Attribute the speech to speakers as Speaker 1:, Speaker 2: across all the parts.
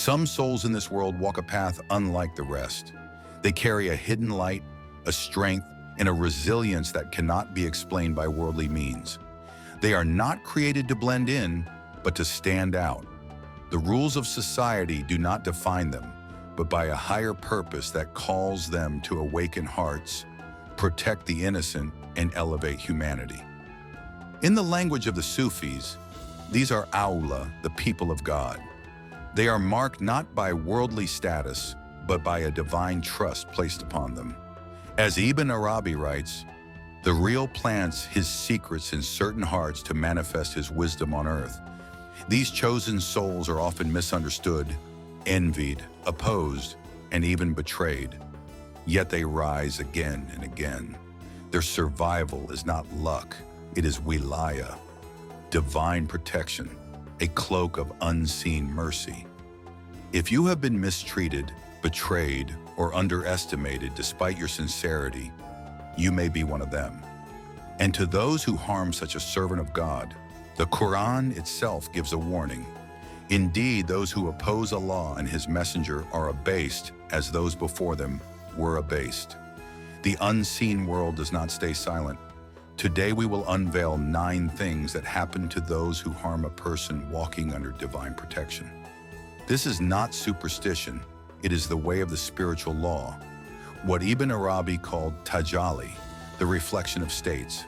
Speaker 1: Some souls in this world walk a path unlike the rest. They carry a hidden light, a strength, and a resilience that cannot be explained by worldly means. They are not created to blend in, but to stand out. The rules of society do not define them, but by a higher purpose that calls them to awaken hearts, protect the innocent, and elevate humanity. In the language of the Sufis, these are Auliyah, the people of God. They are marked not by worldly status, but by a divine trust placed upon them. As Ibn Arabi writes, the real plants his secrets in certain hearts to manifest his wisdom on earth. These chosen souls are often misunderstood, envied, opposed, and even betrayed. Yet they rise again and again. Their survival is not luck, it is Wilayah, divine protection, a cloak of unseen mercy. If you have been mistreated, betrayed, or underestimated despite your sincerity, you may be one of them. And to those who harm such a servant of God, the Quran itself gives a warning. Indeed, those who oppose Allah and His Messenger are abased as those before them were abased. The unseen world does not stay silent. Today we will unveil 9 things that happen to those who harm a person walking under divine protection. This is not superstition, it is the way of the spiritual law, what Ibn Arabi called tajalli, the reflection of states.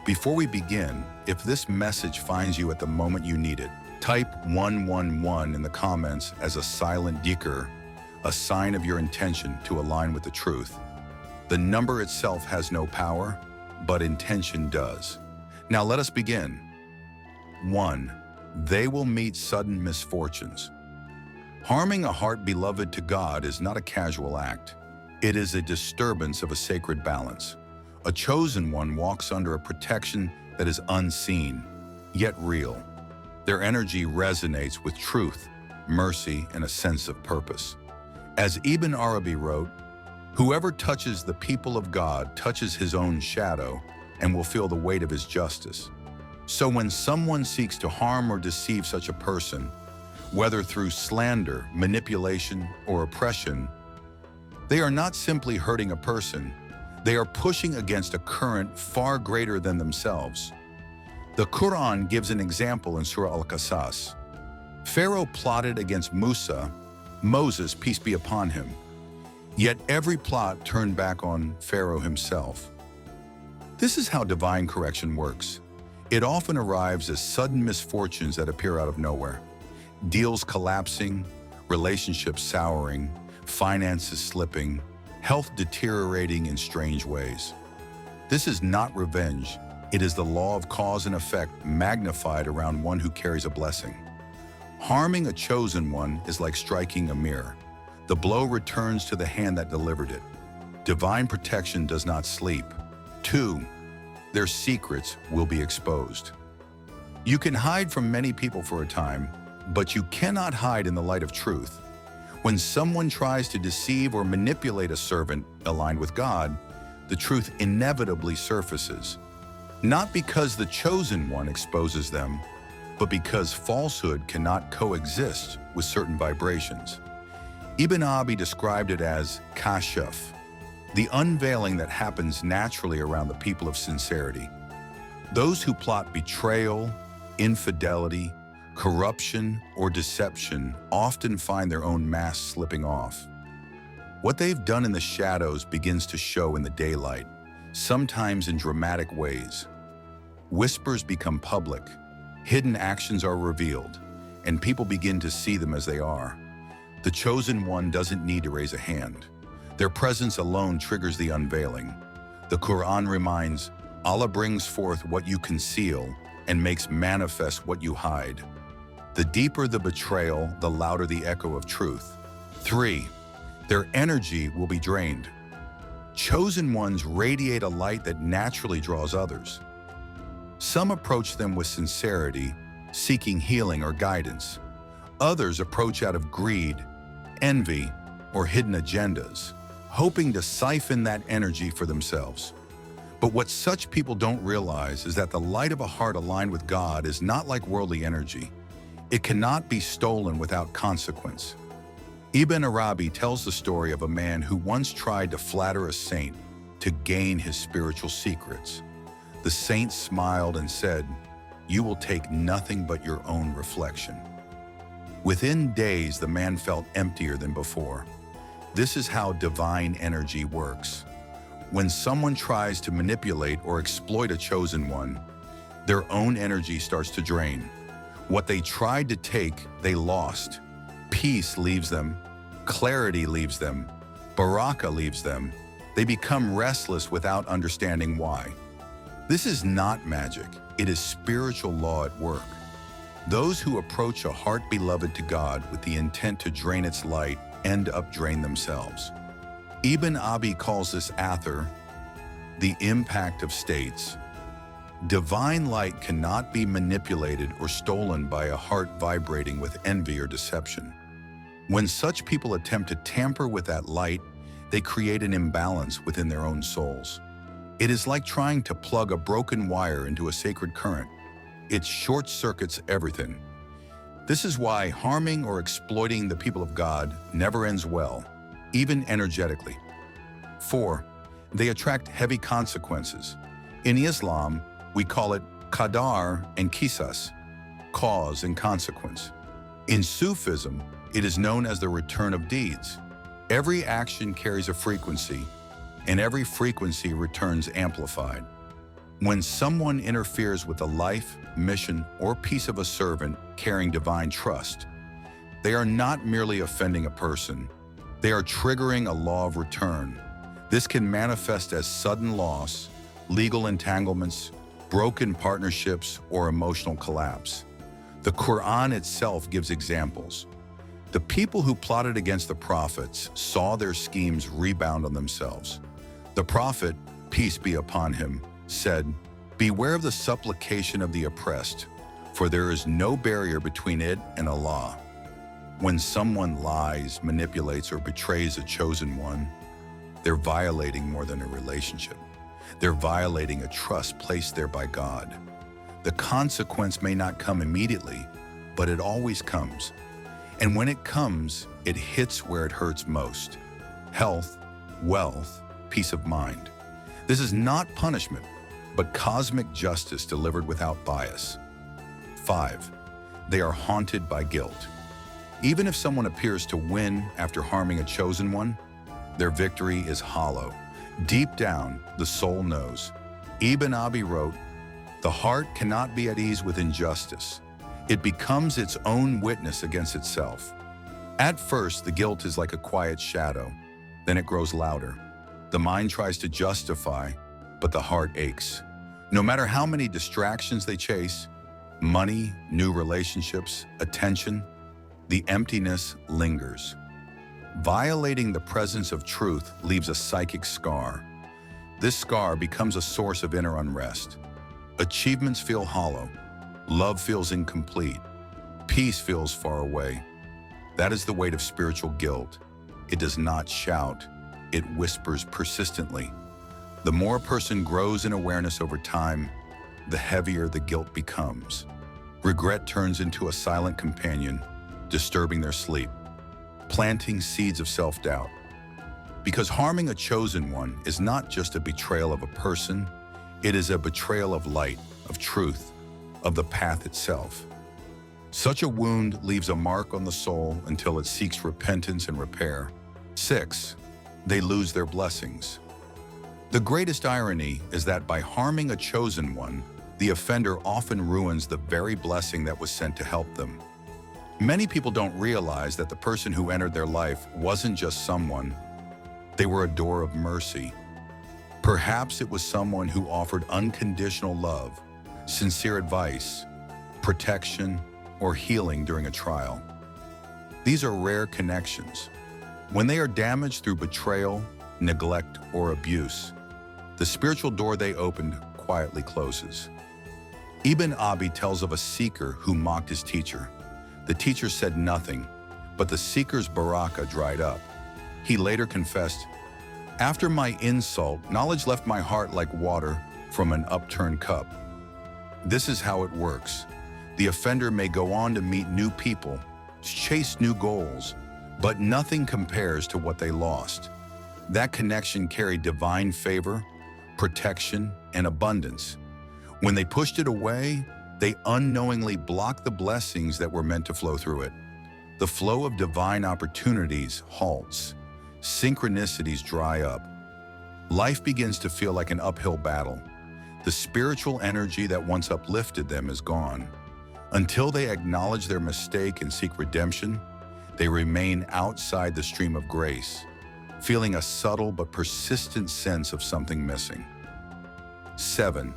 Speaker 1: Before we begin, if this message finds you at the moment you need it, type 111 in the comments as a silent dhikr, a sign of your intention to align with the truth. The number itself has no power, but intention does. Now let us begin. 1. They will meet sudden misfortunes. Harming a heart beloved to God is not a casual act. It is a disturbance of a sacred balance. A chosen one walks under a protection that is unseen, yet real. Their energy resonates with truth, mercy, and a sense of purpose. As Ibn Arabi wrote, whoever touches the people of God touches his own shadow and will feel the weight of his justice. So when someone seeks to harm or deceive such a person, whether through slander, manipulation, or oppression, they are not simply hurting a person, they are pushing against a current far greater than themselves. The Quran gives an example in Surah Al-Qasas. Pharaoh plotted against Moses, peace be upon him. Yet every plot turned back on Pharaoh himself. This is how divine correction works. It often arrives as sudden misfortunes that appear out of nowhere. Deals collapsing, relationships souring, finances slipping, health deteriorating in strange ways. This is not revenge. It is the law of cause and effect magnified around one who carries a blessing. Harming a chosen one is like striking a mirror. The blow returns to the hand that delivered it. Divine protection does not sleep. 2. Their secrets will be exposed. You can hide from many people for a time, but you cannot hide in the light of truth. When someone tries to deceive or manipulate a servant aligned with God, the truth inevitably surfaces. Not because the chosen one exposes them, but because falsehood cannot coexist with certain vibrations. Ibn Arabi described it as kashaf, the unveiling that happens naturally around the people of sincerity. Those who plot betrayal, infidelity, corruption, or deception often find their own masks slipping off. What they've done in the shadows begins to show in the daylight, sometimes in dramatic ways. Whispers become public, hidden actions are revealed, and people begin to see them as they are. The chosen one doesn't need to raise a hand. Their presence alone triggers the unveiling. The Quran reminds, Allah brings forth what you conceal and makes manifest what you hide. The deeper the betrayal, the louder the echo of truth. 3. Their energy will be drained. Chosen ones radiate a light that naturally draws others. Some approach them with sincerity, seeking healing or guidance. Others approach out of greed, envy, or hidden agendas, hoping to siphon that energy for themselves. But what such people don't realize is that the light of a heart aligned with God is not like worldly energy. It cannot be stolen without consequence. Ibn Arabi tells the story of a man who once tried to flatter a saint to gain his spiritual secrets. The saint smiled and said, "You will take nothing but your own reflection." Within days, the man felt emptier than before. This is how divine energy works. When someone tries to manipulate or exploit a chosen one, their own energy starts to drain. What they tried to take, they lost. Peace leaves them, clarity leaves them, barakah leaves them. They become restless without understanding why. This is not magic, it is spiritual law at work. Those who approach a heart beloved to God with the intent to drain its light end up drained themselves. Ibn Arabi calls this athar the impact of states. Divine light cannot be manipulated or stolen by a heart vibrating with envy or deception. When such people attempt to tamper with that light, they create an imbalance within their own souls. It is like trying to plug a broken wire into a sacred current. It short-circuits everything. This is why harming or exploiting the people of God never ends well, even energetically. 4. They attract heavy consequences. In Islam, we call it qadar and qisas, cause and consequence. In Sufism, it is known as the return of deeds. Every action carries a frequency, and every frequency returns amplified. When someone interferes with the life, mission, or peace of a servant carrying divine trust, they are not merely offending a person, they are triggering a law of return. This can manifest as sudden loss, legal entanglements, broken partnerships, or emotional collapse. The Quran itself gives examples. The people who plotted against the prophets saw their schemes rebound on themselves. The prophet, peace be upon him, said, "Beware of the supplication of the oppressed, for there is no barrier between it and Allah." When someone lies, manipulates, or betrays a chosen one, they're violating more than a relationship. They're violating a trust placed there by God. The consequence may not come immediately, but it always comes. And when it comes, it hits where it hurts most: health, wealth, peace of mind. This is not punishment, but cosmic justice delivered without bias. 5. They are haunted by guilt. Even if someone appears to win after harming a chosen one, their victory is hollow. Deep down, the soul knows. Ibn Arabi wrote, "The heart cannot be at ease with injustice. It becomes its own witness against itself." At first, the guilt is like a quiet shadow. Then it grows louder. The mind tries to justify, but the heart aches. No matter how many distractions they chase, money, new relationships, attention, the emptiness lingers. Violating the presence of truth leaves a psychic scar. This scar becomes a source of inner unrest. Achievements feel hollow. Love feels incomplete. Peace feels far away. That is the weight of spiritual guilt. It does not shout. It whispers persistently. The more a person grows in awareness over time, the heavier the guilt becomes. Regret turns into a silent companion, disturbing their sleep, planting seeds of self-doubt. Because harming a chosen one is not just a betrayal of a person, it is a betrayal of light, of truth, of the path itself. Such a wound leaves a mark on the soul until it seeks repentance and repair. 6. They lose their blessings. The greatest irony is that by harming a chosen one, the offender often ruins the very blessing that was sent to help them. Many people don't realize that the person who entered their life wasn't just someone. They were a door of mercy. Perhaps it was someone who offered unconditional love, sincere advice, protection, or healing during a trial. These are rare connections. When they are damaged through betrayal, neglect, or abuse, the spiritual door they opened quietly closes. Ibn Arabi tells of a seeker who mocked his teacher. The teacher said nothing, but the seeker's barakah dried up. He later confessed, "After my insult, knowledge left my heart like water from an upturned cup." This is how it works. The offender may go on to meet new people, chase new goals, But nothing compares to what they lost. That connection carried divine favor, protection, and abundance. When they pushed it away, they unknowingly blocked the blessings that were meant to flow through it. The flow of divine opportunities halts. Synchronicities dry up. Life begins to feel like an uphill battle. The spiritual energy that once uplifted them is gone. Until they acknowledge their mistake and seek redemption, they remain outside the stream of grace, feeling a subtle but persistent sense of something missing. 7.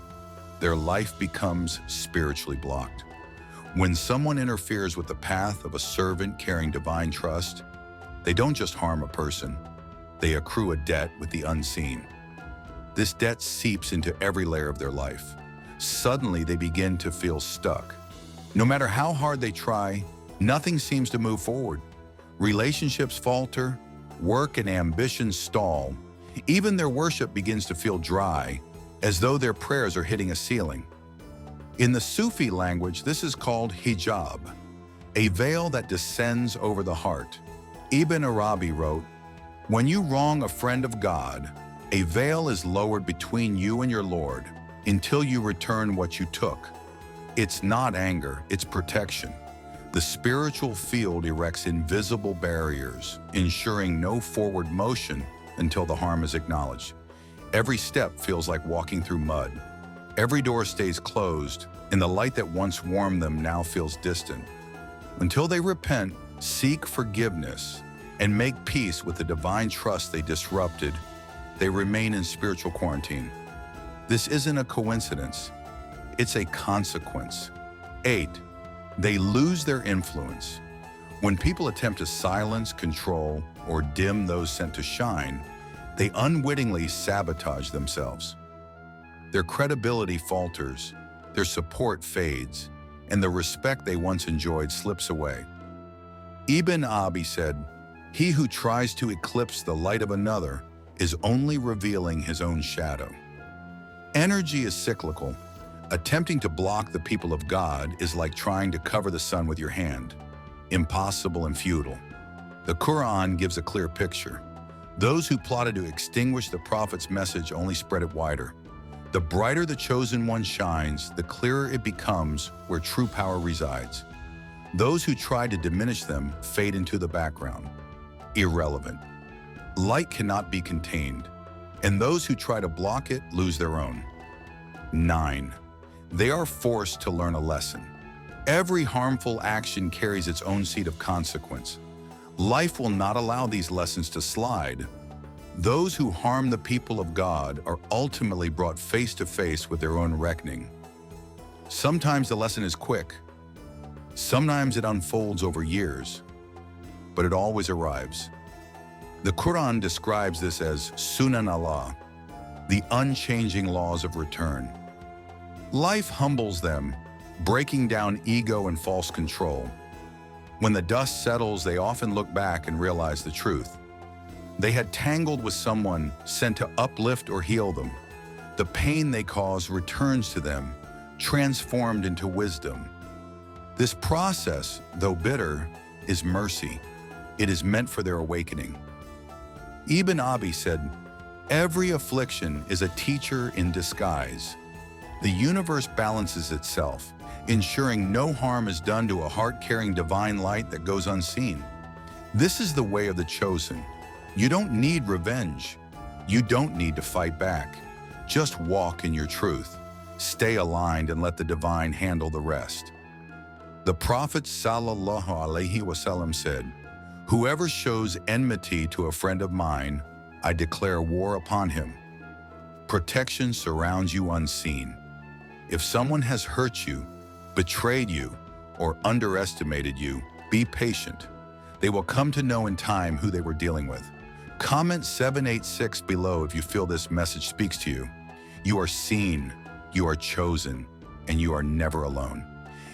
Speaker 1: Their life becomes spiritually blocked. When someone interferes with the path of a servant carrying divine trust, they don't just harm a person, they accrue a debt with the unseen. This debt seeps into every layer of their life. Suddenly, they begin to feel stuck. No matter how hard they try, nothing seems to move forward. Relationships falter, work and ambition stall. Even their worship begins to feel dry, as though their prayers are hitting a ceiling. In the Sufi language, this is called hijab, a veil that descends over the heart. Ibn Arabi wrote, "When you wrong a friend of God, a veil is lowered between you and your Lord until you return what you took." It's not anger, it's protection. The spiritual field erects invisible barriers, ensuring no forward motion until the harm is acknowledged. Every step feels like walking through mud. Every door stays closed, and the light that once warmed them now feels distant. Until they repent, seek forgiveness, and make peace with the divine trust they disrupted, they remain in spiritual quarantine. This isn't a coincidence. It's a consequence. 8. They lose their influence. When people attempt to silence, control, or dim those sent to shine, they unwittingly sabotage themselves. Their credibility falters, their support fades, and the respect they once enjoyed slips away. Ibn Arabi said, "He who tries to eclipse the light of another is only revealing his own shadow." Energy is cyclical. Attempting to block the people of God is like trying to cover the sun with your hand. Impossible and futile. The Quran gives a clear picture. Those who plotted to extinguish the prophet's message only spread it wider. The brighter the chosen one shines, the clearer it becomes where true power resides. Those who try to diminish them fade into the background. Irrelevant. Light cannot be contained, and those who try to block it lose their own. 9. They are forced to learn a lesson. Every harmful action carries its own seed of consequence. Life will not allow these lessons to slide. Those who harm the people of God are ultimately brought face to face with their own reckoning. Sometimes the lesson is quick. Sometimes it unfolds over years, but it always arrives. The Quran describes this as Sunan Allah, the unchanging laws of return. Life humbles them, breaking down ego and false control. When the dust settles, they often look back and realize the truth. They had tangled with someone sent to uplift or heal them. The pain they caused returns to them, transformed into wisdom. This process, though bitter, is mercy. It is meant for their awakening. Ibn Arabi said, "Every affliction is a teacher in disguise." The universe balances itself, ensuring no harm is done to a heart-carrying divine light that goes unseen. This is the way of the chosen. You don't need revenge. You don't need to fight back. Just walk in your truth. Stay aligned and let the divine handle the rest. The Prophet ﷺ said, "Whoever shows enmity to a friend of mine, I declare war upon him." Protection surrounds you unseen. If someone has hurt you, betrayed you, or underestimated you, be patient. They will come to know in time who they were dealing with. Comment 786 below if you feel this message speaks to you. You are seen, you are chosen, and you are never alone.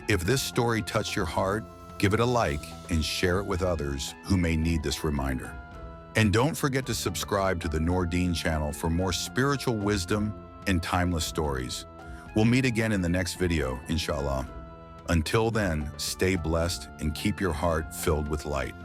Speaker 1: If this story touched your heart, give it a like and share it with others who may need this reminder. And don't forget to subscribe to the NoorDeen channel for more spiritual wisdom and timeless stories. We'll meet again in the next video, inshallah. Until then, stay blessed and keep your heart filled with light.